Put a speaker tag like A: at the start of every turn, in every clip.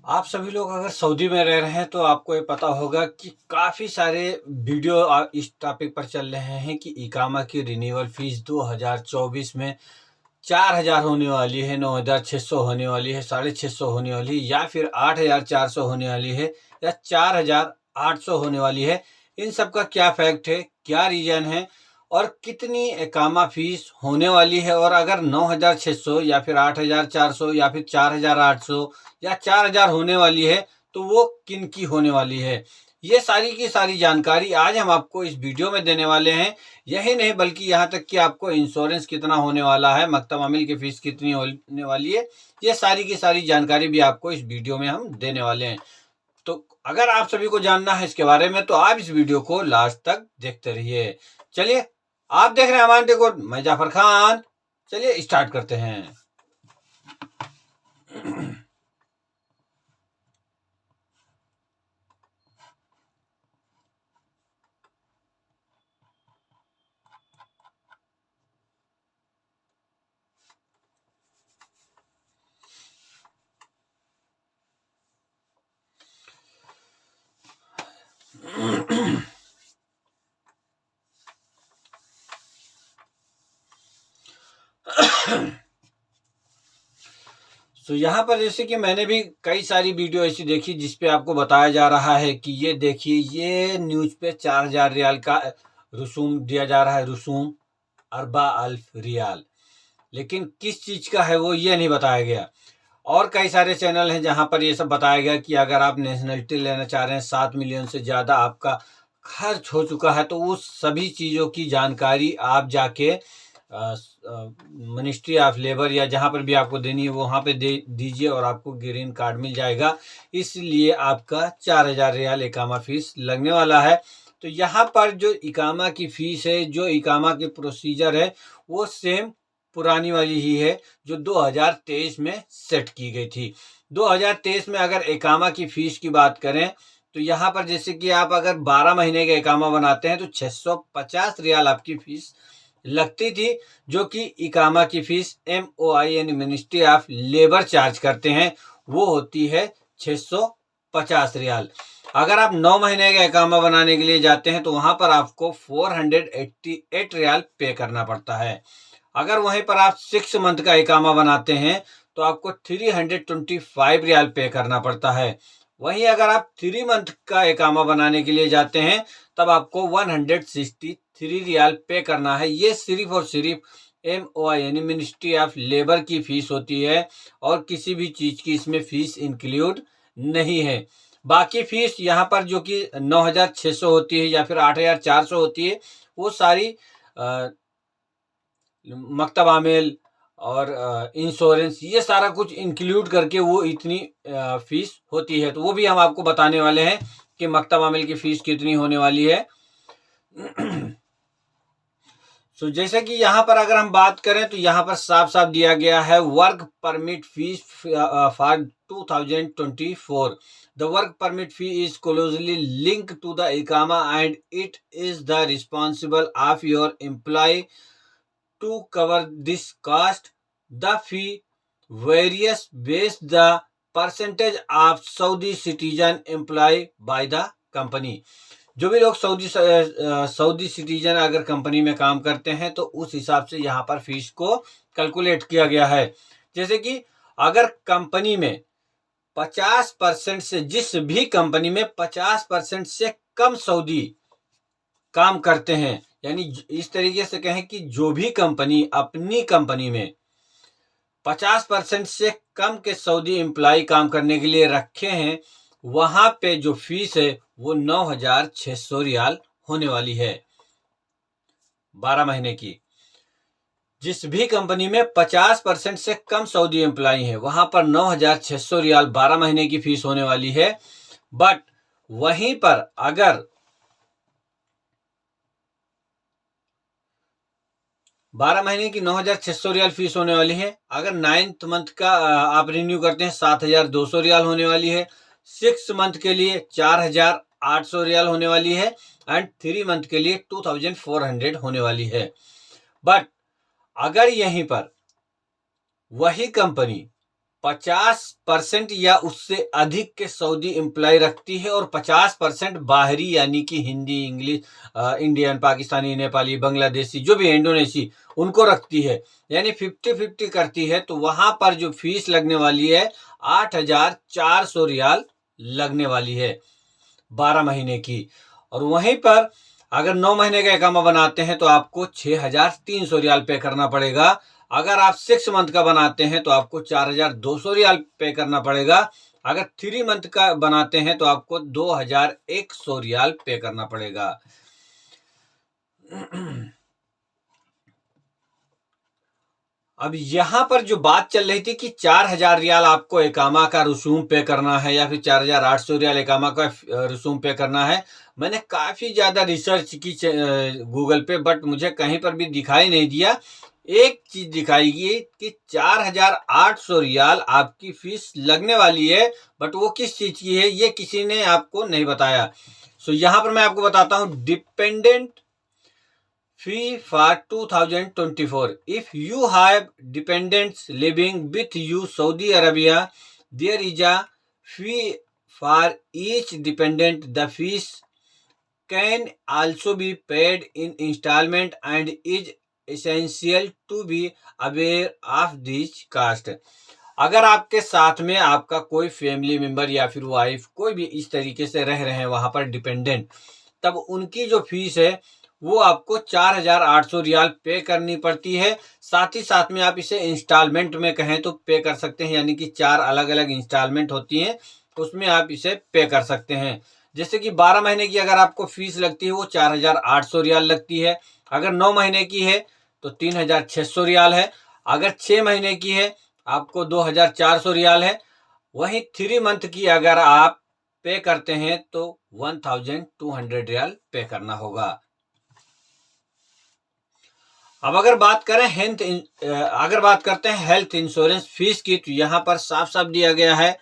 A: आप सभी लोग अगर सऊदी में रह रहे हैं तो आपको ये पता होगा कि काफ़ी सारे वीडियो इस टॉपिक पर चल रहे हैं कि इकामा की रिन्यूअल फीस 2024 में 4000 होने वाली है, 9600 होने वाली है, 650 होने वाली है, या फिर 8400 होने वाली है, या 4800 होने वाली है। इन सब का क्या फैक्ट है, क्या रीज़न है और कितनी इकामा फीस होने वाली है, और अगर 9600 या फिर 8400 या फिर 4800 या 4000 होने वाली है तो वो किन की होने वाली है। ये सारी की सारी जानकारी आज हम आपको इस वीडियो में देने वाले हैं। यही नहीं बल्कि यहाँ तक कि आपको इंश्योरेंस कितना होने वाला है, मकतब आमिल की फीस कितनी होने वाली है, ये सारी की सारी जानकारी भी आपको इस वीडियो में हम देने वाले हैं। तो अगर आप सभी को जानना है इसके बारे में तो आप इस वीडियो को लास्ट तक देखते रहिए। चलिए, आप देख रहे हैं हमारे देखो, मैं जाफर खान। चलिए स्टार्ट करते हैं। तो यहाँ पर जैसे कि मैंने भी कई सारी वीडियो ऐसी देखी जिसपे आपको बताया जा रहा है कि ये देखिए, ये न्यूज़ पे 4000 रियाल का रसूम दिया जा रहा है, रसूम अरबा अल्फ रियाल। लेकिन किस चीज़ का है वो ये नहीं बताया गया। और कई सारे चैनल हैं जहाँ पर ये सब बताया गया कि अगर आप नेशनलिटी लेना चाह रहे हैं, 7 मिलियन से ज़्यादा आपका खर्च हो चुका है, तो उस सभी चीज़ों की जानकारी आप जाके मिनिस्ट्री ऑफ लेबर या जहाँ पर भी आपको देनी है वहाँ पे दे दीजिए और आपको ग्रीन कार्ड मिल जाएगा। इसलिए आपका 4000 रियाल इकामा फीस लगने वाला है। तो यहाँ पर जो इकामा की फ़ीस है, जो इकामा की प्रोसीजर है, वो सेम पुरानी वाली ही है जो 2023 में सेट की गई थी। 2023 में अगर इकामा की फ़ीस की बात करें तो यहाँ पर जैसे कि आप अगर 12 महीने का इकामा बनाते हैं तो 650 रियाल आपकी फ़ीस लगती थी, जो कि इकामा की फ़ीस MOI यानी मिनिस्ट्री ऑफ लेबर चार्ज करते हैं, वो होती है 650 रियाल। अगर आप 9 महीने का इकामा बनाने के लिए जाते हैं तो वहाँ पर आपको 488 रियाल पे करना पड़ता है। अगर वहीं पर आप 6 मंथ का इकामा बनाते हैं तो आपको 325 रियाल पे करना पड़ता है। वहीं अगर आप 3 मंथ का इकामा बनाने के लिए जाते हैं तब आपको 163 रियाल पे करना है। ये सिर्फ और सिर्फ MOI यानी मिनिस्ट्री ऑफ लेबर की फीस होती है और किसी भी चीज़ की इसमें फीस इंक्लूड नहीं है। बाकी फीस यहाँ पर जो कि 9600 होती है या फिर 8400 होती है, वो सारी मकतब आमिल और इंश्योरेंस, ये सारा कुछ इंक्लूड करके वो इतनी फीस होती है। तो वो भी हम आपको बताने वाले हैं कि मकतब आमिल की फीस कितनी होने वाली है। तो जैसे कि यहाँ पर अगर हम बात करें तो यहाँ पर साफ साफ दिया गया है work permit fees for 2024। The work permit fee is closely link to the इकामा and it is the responsible of your employ to cover this cost. The fee varies based the percentage of Saudi citizen employed by the company. जो भी लोग Saudi citizen अगर company में काम करते हैं तो उस हिसाब से यहाँ पर फीस को कैलकुलेट किया गया है। जैसे कि अगर कंपनी में 50% से, जिस भी कंपनी में 50% से कम सऊदी काम करते हैं, यानी इस तरीके से कहें कि जो भी कंपनी अपनी कंपनी में 50% से कम के सऊदी एम्प्लॉय काम करने के लिए रखे हैं, वहां पे जो फीस है वो 9600 रियाल होने वाली है 12 महीने की। जिस भी कंपनी में 50% से कम सऊदी एम्प्लॉय है वहां पर 9600 रियाल 12 महीने की फीस होने वाली है। बट वहीं पर अगर 12 महीने की 9600 रियाल फीस होने वाली है, अगर 9th मंथ का आप रिन्यू करते हैं 7200 रियाल होने वाली है, 6 मंथ के लिए 4800 रियाल होने वाली है एंड 3 मंथ के लिए 2400 होने वाली है। बट अगर यहीं पर वही कंपनी 50% या उससे अधिक के सऊदी एम्प्लॉय रखती है और 50% बाहरी यानी कि हिंदी, इंग्लिश, इंडियन, पाकिस्तानी, नेपाली, बांग्लादेशी, जो भी है, इंडोनेशी, उनको रखती है। यानी 50-50 करती है। तो वहां पर जो फीस लगने वाली है 8,400 रियाल लगने वाली है 12 महीने की। और वहीं पर अगर 9 महीने का इकामा बनाते हैं तो आपको 6,300 रियाल पे करना पड़ेगा। अगर आप 6 मंथ का बनाते हैं तो आपको 4,200 रियाल पे करना पड़ेगा। अगर 3 मंथ का बनाते हैं तो आपको 2,100 रियाल पे करना पड़ेगा। अब यहाँ पर जो बात चल रही थी कि 4,000 रियाल आपको इकामा का रसूम पे करना है या फिर 4,800 रियाल इकामा का रसूम पे करना है। मैंने काफी ज्यादा रिसर्च की गूगल पे, बट मुझे कहीं पर भी दिखाई नहीं दिया। एक चीज दिखाई गई कि 4,800 रियाल आपकी फीस लगने वाली है, बट वो किस चीज की है ये किसी ने आपको नहीं बताया। सो यहाँ पर मैं आपको बताता हूँ dependent fee for 2024. If you have dependents living with you Saudi Arabia, there is a fee for each dependent. The fees can also be paid in installment and is essential to be aware of this cost. अगर आपके साथ में आपका कोई family member या फिर wife कोई भी इस तरीके से रह रहे हैं वहां पर डिपेंडेंट, तब उनकी जो फीस है वो आपको 4,800 रियाल पे करनी पड़ती है। साथ ही साथ में आप इसे इंस्टॉलमेंट में कहें तो पे कर सकते हैं, यानी कि 4 अलग अलग इंस्टॉलमेंट होती हैं, उसमें आप इसे पे कर सकते हैं। जैसे कि 12 महीने की अगर आपको फीस लगती है वो 4,800 रियाल लगती है। अगर 9 महीने की है तो 3,600 रियाल है। अगर 6 महीने की है आपको 2,400 रियाल है। वहीं 3 मंथ की अगर आप पे करते हैं तो 1,200 रियाल पे करना होगा। अब अगर बात करें अगर बात करते हैं हेल्थ इंश्योरेंस फीस की, तो यहां पर साफ साफ दिया गया है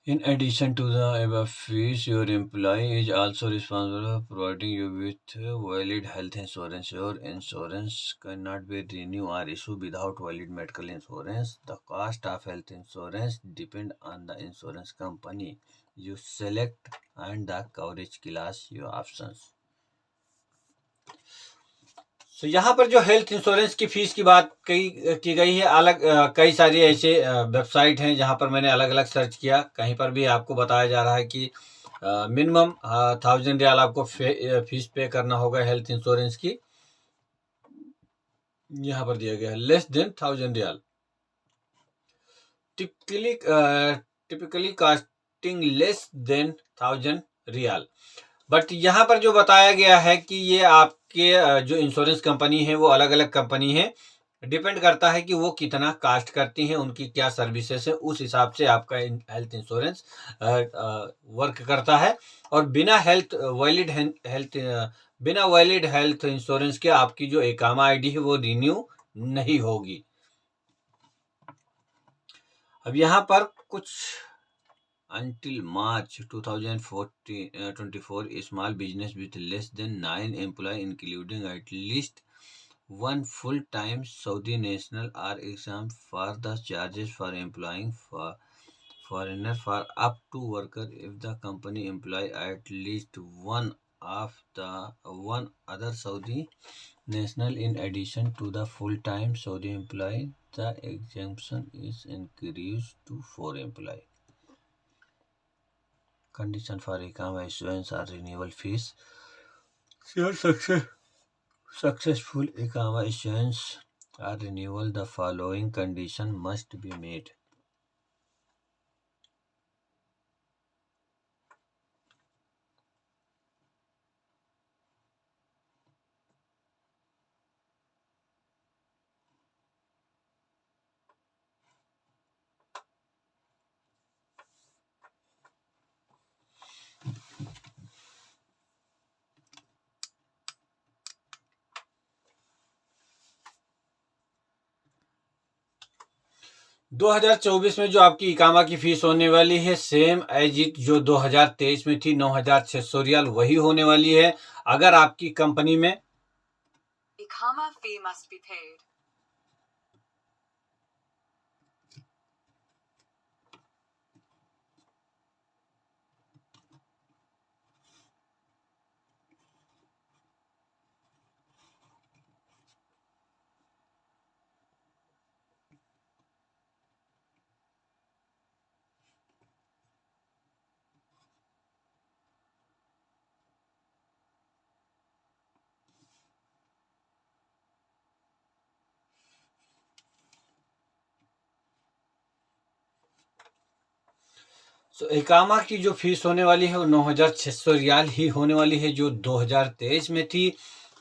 A: In addition to the above fees, your employee is also responsible for providing you with valid health insurance. Your insurance cannot be renewed or issued without valid medical insurance. The cost of health insurance depends on the insurance company you select and the coverage class you options. तो यहाँ पर जो health insurance की fees की बात की गई है, अलग कई सारी ऐसे वेबसाइट हैं जहाँ पर मैंने अलग अलग सर्च किया। कहीं पर भी आपको बताया जा रहा है कि मिनिमम 1,000 रियाल आपको फीस पे करना होगा हेल्थ इंश्योरेंस की। यहाँ पर दिया गया है less than 1,000 riyal, typically costing less than 1,000 riyal. But यहाँ पर जो बताया गया है कि ये आपके जो इंश्योरेंस कंपनी है वो अलग अलग कंपनी है, डिपेंड करता है कि वो कितना कास्ट करती हैं, उनकी क्या सर्विसेज है, उस हिसाब से आपका हेल्थ इंश्योरेंस वर्क करता है। और बिना वैलिड हेल्थ इंश्योरेंस के आपकी जो इकामा आईडी है वो रिन्यू नहीं होगी। अब यहाँ पर कुछ Until March 2024, small business with less than 9 employees, including at least one full-time Saudi national, are exempt for the charges for employing foreigner for up to worker if the company employ at least one other Saudi national in addition to the full-time Saudi employee. The exemption is increased to 4 employees. Condition for Ikama issuance or renewal fees. Your successful Ikama issuance or renewal, the following condition must be met. 2024 में जो आपकी इकामा की fees होने वाली है same as it जो 2023 में थी 9,600 रियाल वही होने वाली है। अगर आपकी कंपनी में
B: Ikama fee must be paid.
A: इकामा की जो फीस होने वाली है वो 9,600 रियाल ही होने वाली है जो 2023 में थी।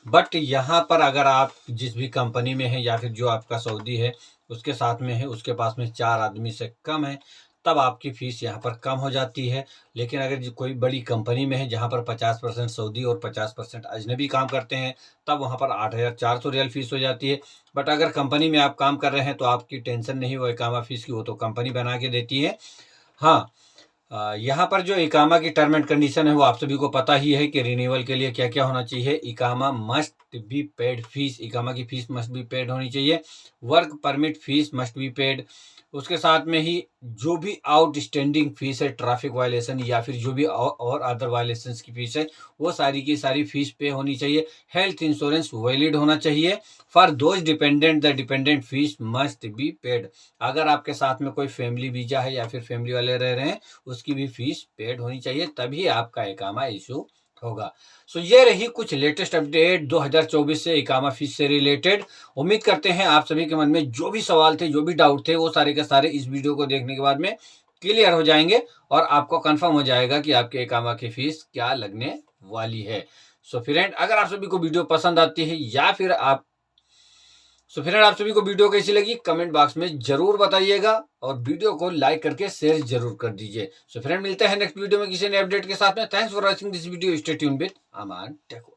A: बट यहाँ पर अगर आप जिस भी कंपनी में है या फिर जो आपका सऊदी है उसके साथ में है, उसके पास में 4 आदमी से कम है, तब आपकी फ़ीस यहाँ पर कम हो जाती है। लेकिन अगर जो कोई बड़ी कंपनी में है जहाँ पर 50% सऊदी और 50% अजनबी काम करते हैं, तब वहाँ पर 8,400 रियाल फ़ीस हो जाती है। बट अगर कंपनी में आप काम कर रहे हैं तो आपकी टेंशन नहीं वो इकामा फ़ीस की, वो तो कंपनी बना के देती है। हाँ, यहाँ पर जो इकामा की टर्म एंड कंडीशन है वो आप सभी को पता ही है कि रिन्यूअल के लिए क्या क्या होना चाहिए। इकामा मस्ट बी पेड फीस, इकामा की फीस मस्ट बी पेड होनी चाहिए। Work permit fees must be paid. उसके साथ में ही जो भी आउटस्टैंडिंग फीस है, ट्रैफिक वायलेशन या फिर जो भी और अदर वायलेशंस की फीस है, वो सारी की सारी फीस पे होनी चाहिए। हेल्थ इंश्योरेंस वैलिड होना चाहिए। For those dependent the dependent fees must be paid. अगर आपके साथ में कोई फैमिली वीजा है या फिर फैमिली वाले रह रहे हैं, उसकी भी फीस पेड होनी चाहिए, तभी आपका इकामा इशू होगा। सो ये रही कुछ लेटेस्ट अपडेट 2024 से इकामा फीस से रिलेटेड। उम्मीद करते हैं आप सभी के मन में जो भी सवाल थे, जो भी डाउट थे, वो सारे के सारे इस वीडियो को देखने के बाद में क्लियर हो जाएंगे और आपको कंफर्म हो जाएगा कि आपके इकामा की फीस क्या लगने वाली है। सो फ्रेंड, अगर आप सभी को वीडियो पसंद आती है या फिर आप सभी को वीडियो कैसी लगी कमेंट बॉक्स में जरूर बताइएगा और वीडियो को लाइक करके शेयर जरूर कर दीजिए। सो फ्रेंड, मिलते हैं नेक्स्ट वीडियो में किसी नए अपडेट के साथ में। Thanks for watching this video. Stay tuned with Aman take.